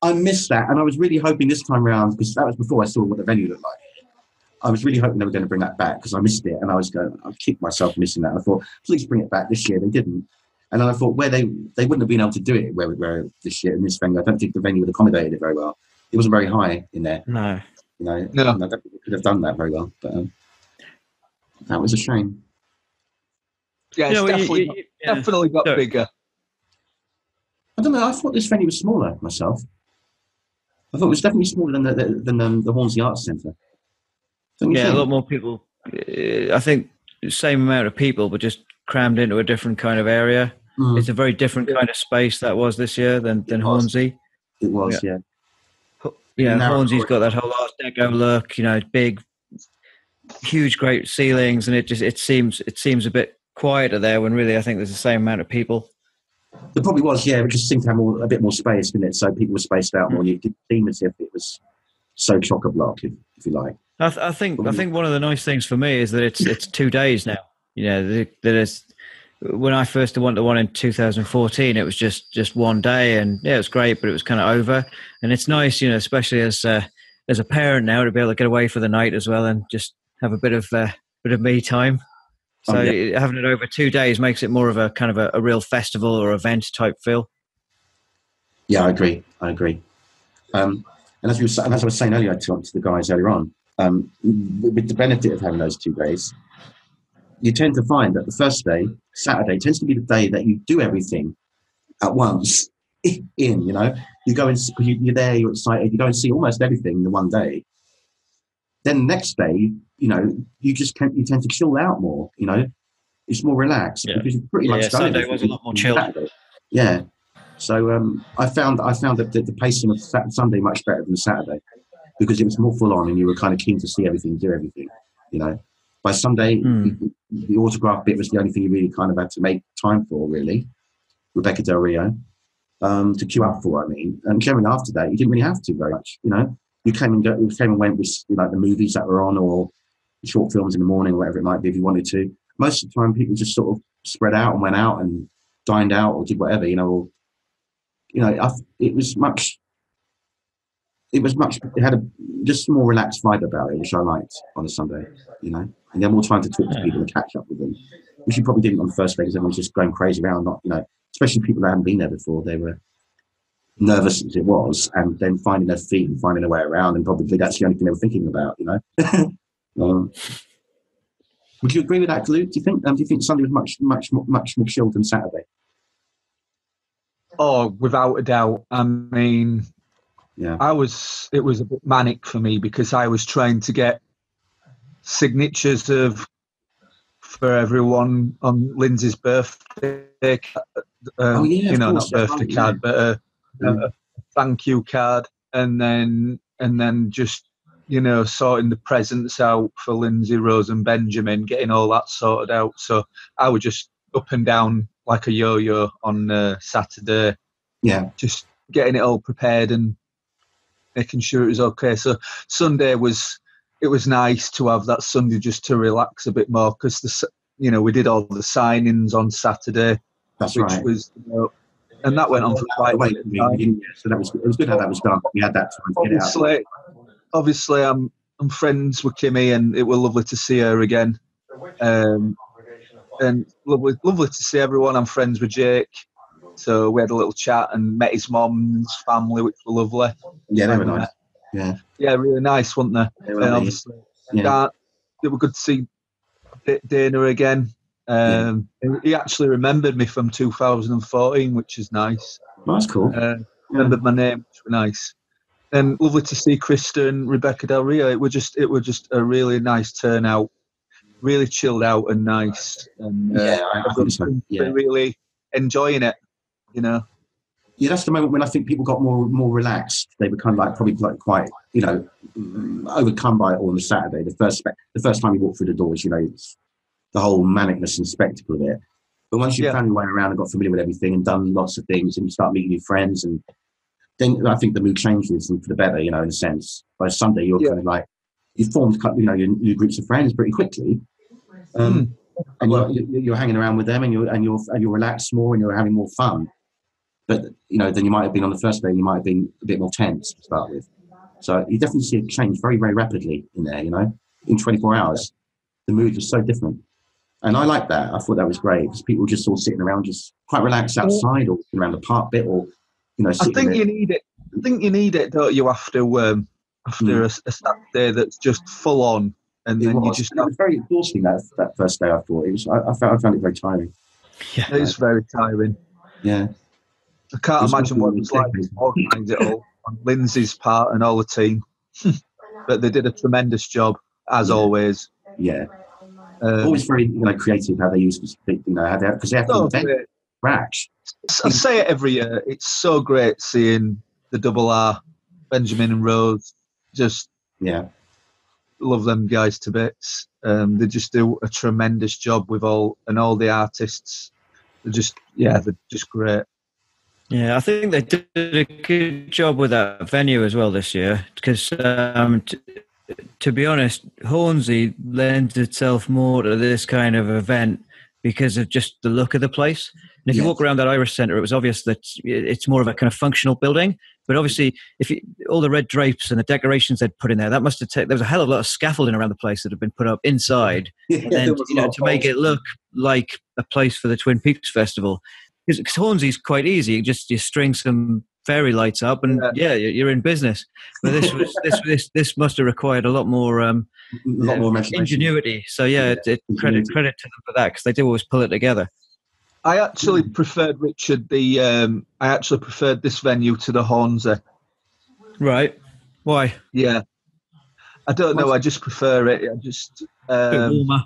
I missed that, and I was really hoping this time around, because that was before I saw what the venue looked like. I was really hoping they were going to bring that back because I missed it, and I kicked myself missing that. I thought, please bring it back this year. They didn't, and then I thought, where they wouldn't have been able to do it where this year in this venue. I don't think the venue would have accommodated it very well. It wasn't very high in there. No. I don't think they could have done that very well, but that was a shame. Yeah, it's definitely got bigger. I don't know. I thought this venue was smaller myself. I thought it was definitely smaller than the Hornsey Arts Centre. Yeah, a lot more people. I think the same amount of people, but just crammed into a different kind of area. It's a very different kind of space that was this year than Hornsey. It was, yeah. Yeah, Hornsey's got that whole Art Deco look. Big, huge, great ceilings, and it seems a bit quieter there when really I think there's the same amount of people. There probably was, yeah. It just seemed to have a bit more space, didn't it? So people were spaced out more. You didn't seem as if it was so chock-a-block, if you like. I think one of the nice things for me is that it's 2 days now. When I first went to one in 2014, it was just one day, and it was great, but it was kind of over. And it's nice, especially as a parent now, to be able to get away for the night as well and just have a bit of me time. So having it over 2 days makes it more of a kind of a real festival or event type feel. Yeah, I agree. And as I was saying earlier to the guys earlier on, with the benefit of having those 2 days, you tend to find that the first day, Saturday, tends to be the day that you do everything at once. You go and you're there, you're excited, you go and see almost everything in the one day. Then the next day, you tend to chill out more. It's more relaxed because you've pretty much done Sunday was a lot more chill. Yeah. So I found that the pacing of Sunday much better than Saturday because it was more full on and you were kind of keen to see everything, do everything. By Sunday, the autograph bit was the only thing you really kind of had to make time for, really. Rebecca Del Rio, to queue up for. And generally after that, you didn't really have to very much. You came and went with the movies that were on or short films in the morning or whatever it might be if you wanted to. Most of the time, people just sort of spread out and went out and dined out or did whatever. It had just a more relaxed vibe about it, which I liked on a Sunday. And you had more time to talk to people and catch up with them, which you probably didn't on the first day because everyone's just going crazy around. Especially people that hadn't been there before, they were nervous as it was, and then finding their feet and finding their way around, and probably that's the only thing they were thinking about. Would you agree with that, Luke? Do you think Sunday was much more chilled than Saturday? Oh, without a doubt. I mean, Yeah. It was a bit manic for me because I was trying to get signatures for everyone on Lindsay's birthday. Not birthday card, but a thank you card, and then just sorting the presents out for Lindsay, Rose, and Benjamin, getting all that sorted out. So I was just up and down like a yo-yo on Saturday. Yeah, just getting it all prepared and making sure it was okay. So Sunday it was nice to have that Sunday just to relax a bit more because we did all the signings on Saturday. That's which right. was and that went on for quite a bit of time. So it was good how that was done. We had that time to get it out. Obviously, I'm friends with Kimmy, and it was lovely to see her again. And lovely to see everyone. I'm friends with Jake. So we had a little chat and met his mum and his family, which were lovely. Yeah, they were nice. Yeah, really nice, weren't they? And obviously, it was good to see Dana again. He actually remembered me from 2014, which is nice. That's cool. Remembered my name, which was nice. And lovely to see Krista and Rebecca Del Rio. It was just a really nice turnout, really chilled out and nice. And I think so. Really enjoying it. Yeah, that's the moment when I think people got more relaxed. They were kind of probably quite overcome by it all on the Saturday. The first time you walk through the doors, it's the whole manicness and spectacle of it. But once you found your way around and got familiar with everything and done lots of things, and you start meeting new friends, and then I think the mood changes and for the better. In a sense, by Sunday you're kind of you formed your new groups of friends pretty quickly. And you're hanging around with them, and you're relaxed more, and you're having more fun. But then you might have been on the first day, you might have been a bit more tense to start with. So you definitely see it change very, very rapidly in there. In 24 hours, the mood was so different, and I like that. I thought that was great because people were just all sitting around, just quite relaxed outside or around the park bit, or I think you need it. I think you need it, don't you? After a Saturday that's just full on. And then it was very exhausting that first day. I thought it was. I found it very tiring. Yeah, it's very tiring. Yeah, I can't imagine what it was like to organise it all on Lindsay's part and all the team. But they did a tremendous job as always. Yeah, always very creative how they used to speak. Because they have to invent scratch. I say it every year. It's so great seeing the Double R, Benjamin and Rose. Just love them guys to bits. They just do a tremendous job with all the artists. They're just great. Yeah, I think they did a good job with that venue as well this year because, to be honest, Hornsey lends itself more to this kind of event because of just the look of the place. And if you walk around that Irish Centre, it was obvious that it's more of a kind of functional building. But obviously, all the red drapes and the decorations they'd put in there, that must have there was a hell of a lot of scaffolding around the place that had been put up inside, and then to make it look like a place for the Twin Peaks Festival. Because Hornsey's quite easy; you string some fairy lights up, and you're in business. But this must have required a lot more ingenuity. So credit to them for that because they do always pull it together. I actually preferred I actually preferred this venue to the Hornsey. Right? Why? Yeah, I don't know. I just prefer it. I just a bit warmer.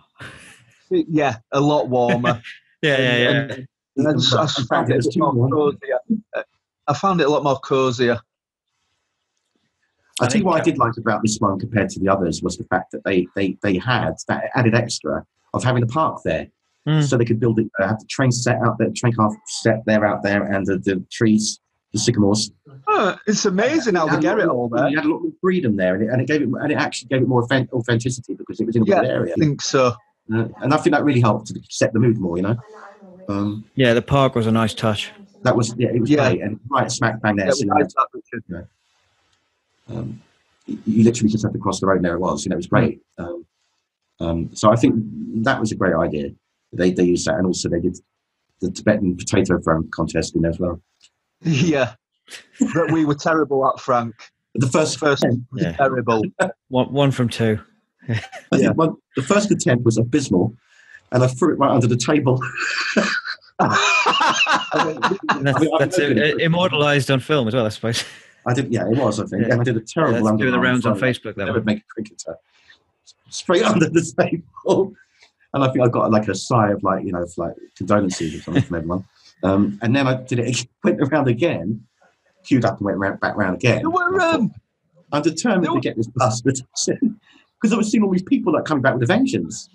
Yeah, a lot warmer. And I found it a bit more cozier. I found it a lot more cozier. I think what I did like about this one compared to the others was the fact that they had that added extra of having a park there. So they could build it, have the train set out there, train car set there out there, and the trees, the sycamores. Oh, it's amazing how they get it all there. You had a lot more freedom there, and it actually gave it more authenticity because it was in a good area. I think so. And I think that really helped to set the mood more. The park was a nice touch. That was it was great, and right smack bang there. You literally just had to cross the road, and there it was. It was great. So I think that was a great idea. They used that, and also they did the Tibetan potato throwing contest in there as well. Yeah, but we were terrible at Frank. The first was terrible. One from two. I think the first attempt was abysmal, and I threw it right under the table. That's immortalised on film as well, I suppose. I did. Yeah, it was. I think. Yeah. And I did a terrible that's doing the rounds on throw. Facebook. That I would make a cricketer straight under the table, and I think I got like a sigh of like condolences or something from everyone. And then I did it. Went around again, queued up and went back round again. I'm determined to get this bastard because I was seeing all these people like coming back with a vengeance,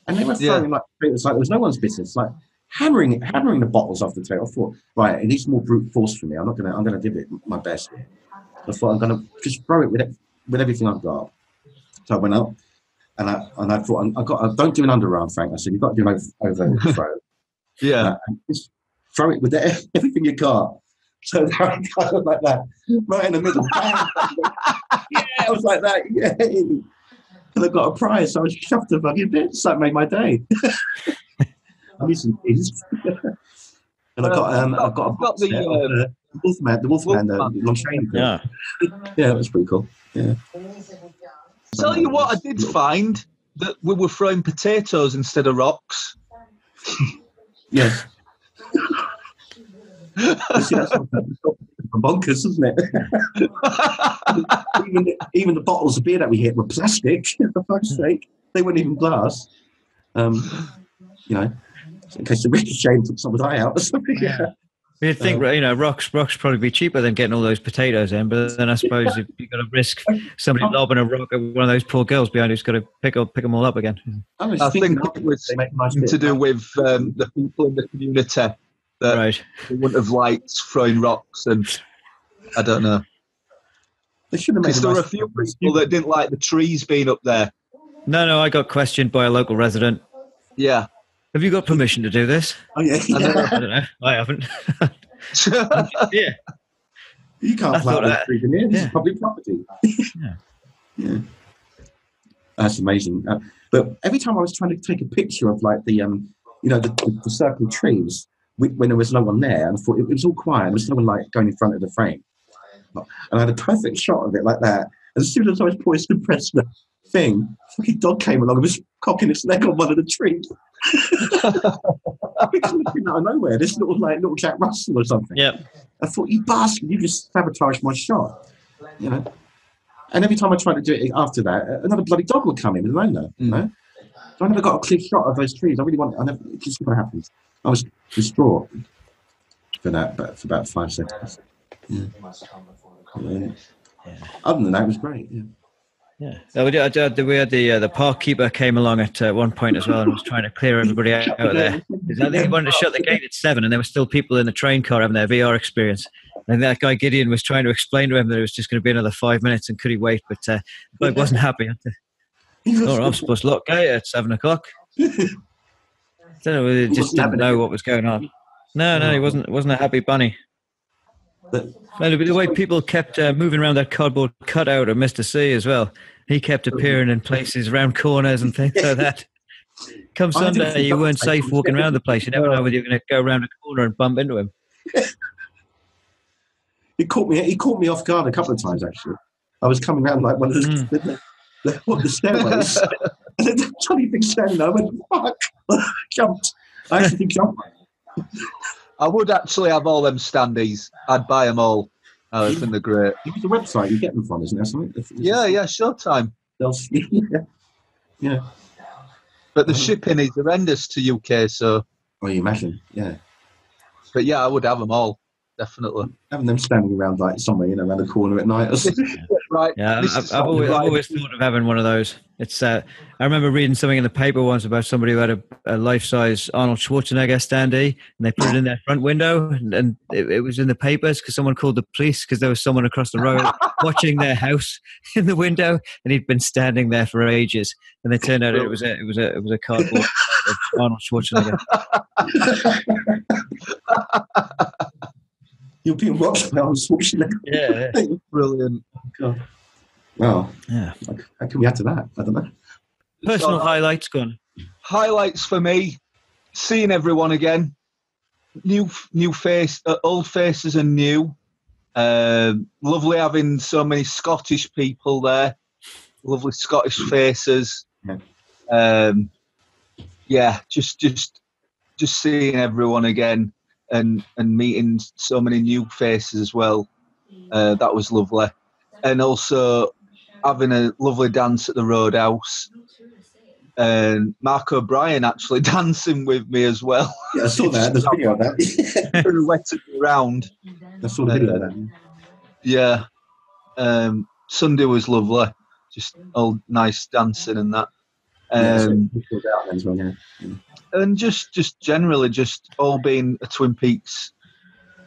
and they were throwing like it was no one's business, like hammering the bottles off the table. I thought, right, it needs more brute force from me. I'm gonna give it my best here. I thought I'm gonna just throw it with everything I've got. So I went up, and I thought I don't do an underarm, Frank. I said you've got to do an overthrow. Just throw it with everything you got. So I got like that, right in the middle. Yeah, I was like that. Yay! And I got a prize. So I was chuffed to fucking bits. That made my day. I need some keys. And I got a box set of the Wolfman, the long chain. Yeah, yeah, that was pretty cool. Yeah. Tell you what, I did find that we were throwing potatoes instead of rocks. Yes. That's bonkers, isn't it? even the bottles of beer that we hit were plastic. For fuck's sake, they weren't even glass. In case the ricochet took someone's eye out or something. Yeah. You'd think, rocks probably be cheaper than getting all those potatoes in, but then I suppose you've got to risk somebody lobbing a rock at one of those poor girls behind who's got to pick them all up again. I think it was to do with the people in the community that they wouldn't have liked throwing rocks, and I don't know. They should have made. There were a few people that didn't like the trees being up there. No, I got questioned by a local resident. Yeah. Have you got permission to do this? Oh, yeah. I don't know. I haven't. Yeah. You can't plant those trees in here. This is public property. Yeah. That's amazing. But every time I was trying to take a picture of like the circle trees when there was no one there, and I thought it was all quiet. There was no one like going in front of the frame. And I had a perfect shot of it like that. And as soon as I was poised to press the thing, a fucking dog came along and was cocking its leg on one of the trees. It came out of nowhere. This little Jack Russell or something. Yeah. I thought, you bastard, you just sabotaged my shot. And every time I tried to do it after that, another bloody dog would come in with an owner. So I never got a clear shot of those trees. It just never happened. I was distraught for that, but for about 5 seconds. Yeah. Other than that, it was great. Yeah. We had the park keeper came along at one point as well and was trying to clear everybody out of there. I think he wanted to shut the gate at 7, and there were still people in the train car having their VR experience. And that guy Gideon was trying to explain to him that it was just going to be another 5 minutes, and could he wait? But the bloke wasn't happy. I'm supposed to lock gate at 7 o'clock. He just didn't know what was going on. No, he wasn't a happy bunny. The way people kept moving around that cardboard cutout of Mr. C as well. He kept appearing in places around corners and things like that. Come Sunday, you weren't safe walking around the place. You never know whether you're going to go around a corner and bump into him. He caught me off guard a couple of times, actually. I was coming around like one of the stairways. And then the Johnny thing standing there. I went, fuck. Jumped. I actually jumped. I would actually have all them standees. I'd buy them all. I think they're great. It's a website you get them from, isn't there? Something? Yeah, Showtime. Yeah. But the shipping is horrendous to UK, so. Well, you imagine, yeah. But yeah, I would have them all, definitely. Having them standing around like somewhere, around the corner at night or something. Right. Yeah, I've always thought of having one of those. It's I remember reading something in the paper once about somebody who had a life-size Arnold Schwarzenegger standee, and they put it in their front window, and it was in the papers because someone called the police because there was someone across the road watching their house in the window, and he'd been standing there for ages, and they turned out it was a cardboard of Arnold Schwarzenegger. You're being watched by Arnold Schwarzenegger. Yeah. Brilliant. God. Well, yeah. How can we add to that? I don't know. Personal highlights, gone. Highlights for me: seeing everyone again, new face, old faces and new. Lovely having so many Scottish people there. Lovely Scottish faces. Just seeing everyone again and meeting so many new faces as well. That was lovely. And also having a lovely dance at the Roadhouse. And Mark O'Brien actually dancing with me as well. Yeah, I saw that. There's a video of that. Pirouetting around. I saw the video of that. Yeah. Sunday was lovely. Just all nice dancing and that. And just generally, just all being a Twin Peaks,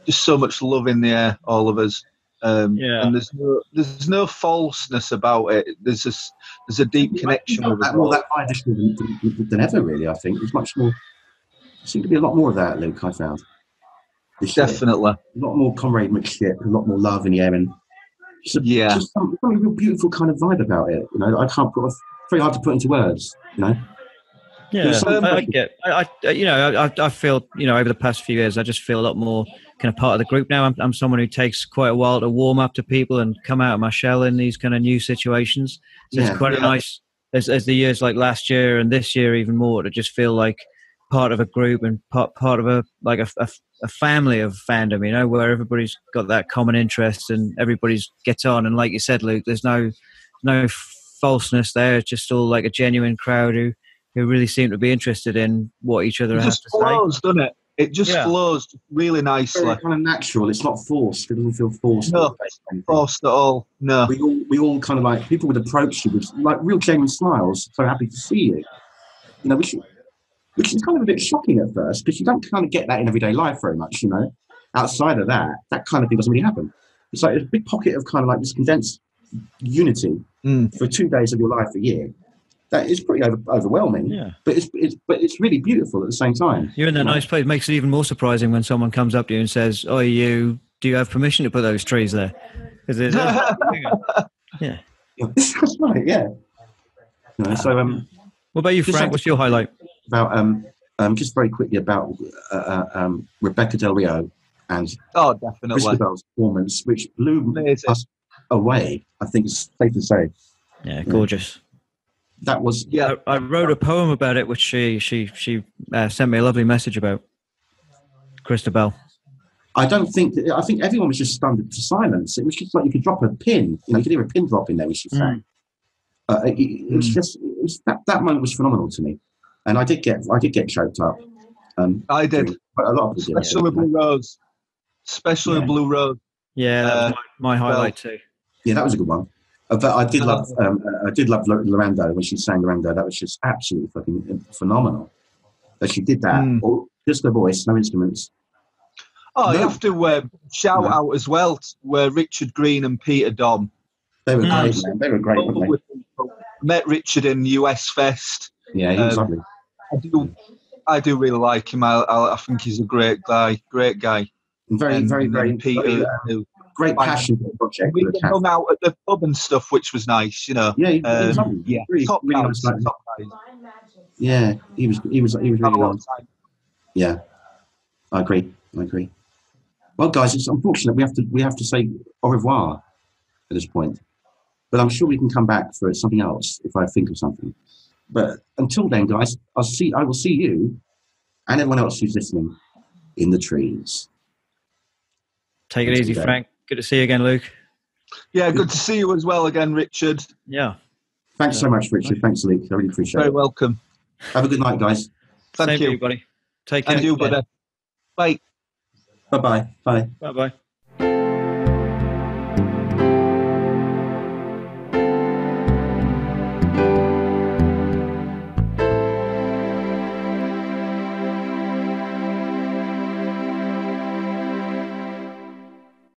just so much love in the air, all of us. And there's no falseness about it. There's a deep connection with it. More that vibe than ever, really. I think there's much more. Seems to be a lot more of that, Luke. I found. Definitely, a lot more comradeship, a lot more love in the air, and just some real beautiful kind of vibe about it. You know, I can't put. Very hard to put into words. You know. Yeah, I feel, over the past few years, I just feel a lot more kind of part of the group now. I'm someone who takes quite a while to warm up to people and come out of my shell in these kind of new situations. So it's quite a nice, as the years like last year and this year even more, to just feel like part of a group and part of a family of fandom, where everybody's got that common interest and everybody's gets on. And like you said, Luke, there's no falseness there. It's just all like a genuine crowd who really seem to be interested in what each other has to flows, say. Doesn't it? It just flows really nicely. It's kind of natural. It's not forced. It doesn't feel forced. No, forced at all. No. We all kind of like, people would approach you with like real genuine smiles. So happy to see you. Which is kind of a bit shocking at first, because you don't kind of get that in everyday life very much. Outside of that kind of thing doesn't really happen. It's like a big pocket of kind of like this condensed unity for 2 days of your life a year. That is pretty overwhelming, but it's really beautiful at the same time. You're in that nice place. It makes it even more surprising when someone comes up to you and says, "Oh, do you have permission to put those trees there?" Because that's right. Yeah. So, what about you, Frank? What's your highlight? About just very quickly about Rebecca Del Rio and definitely Christabel's performance, which blew us away. I think it's safe to say. Yeah, gorgeous. That was I wrote a poem about it, which she sent me a lovely message about. Christabel. I think everyone was just stunned to silence. It was just like you could drop a pin. You could hear a pin drop in there when she sang. That moment was phenomenal to me, and I did get choked up. I did. A lot of people especially Blue Rose. Especially Blue Rose. Yeah, that was my highlight too. Yeah, that was a good one. But I did love Lorando when she sang Lorando. That was just absolutely fucking phenomenal. That she did that, just the voice, no instruments. Oh, you have to shout out as well where Richard Green and Peter Dom. They were great, man. They were great, weren't they? Met Richard in US Fest. Yeah, he was lovely. I do really like him. I think he's a great guy. And very Peter. Great passion for the project. We hung out at the pub and stuff, which was nice, Yeah, he was lovely. Yeah, really, top really guys. Yeah, he was really nice. Yeah, I agree. Well, guys, it's unfortunate we have to say au revoir at this point, but I'm sure we can come back for something else if I think of something. But until then, guys, I will see you and everyone else who's listening in the trees. Take it easy, Frank. Good to see you again, Luke. Yeah, good to see you as well again, Richard. Yeah. Thanks so much, Richard. Thanks, Luke. I really appreciate it. Very welcome. Have a good night, guys. Thank you, buddy. Take care. And you, buddy. Bye. Bye-bye. Bye. Bye-bye.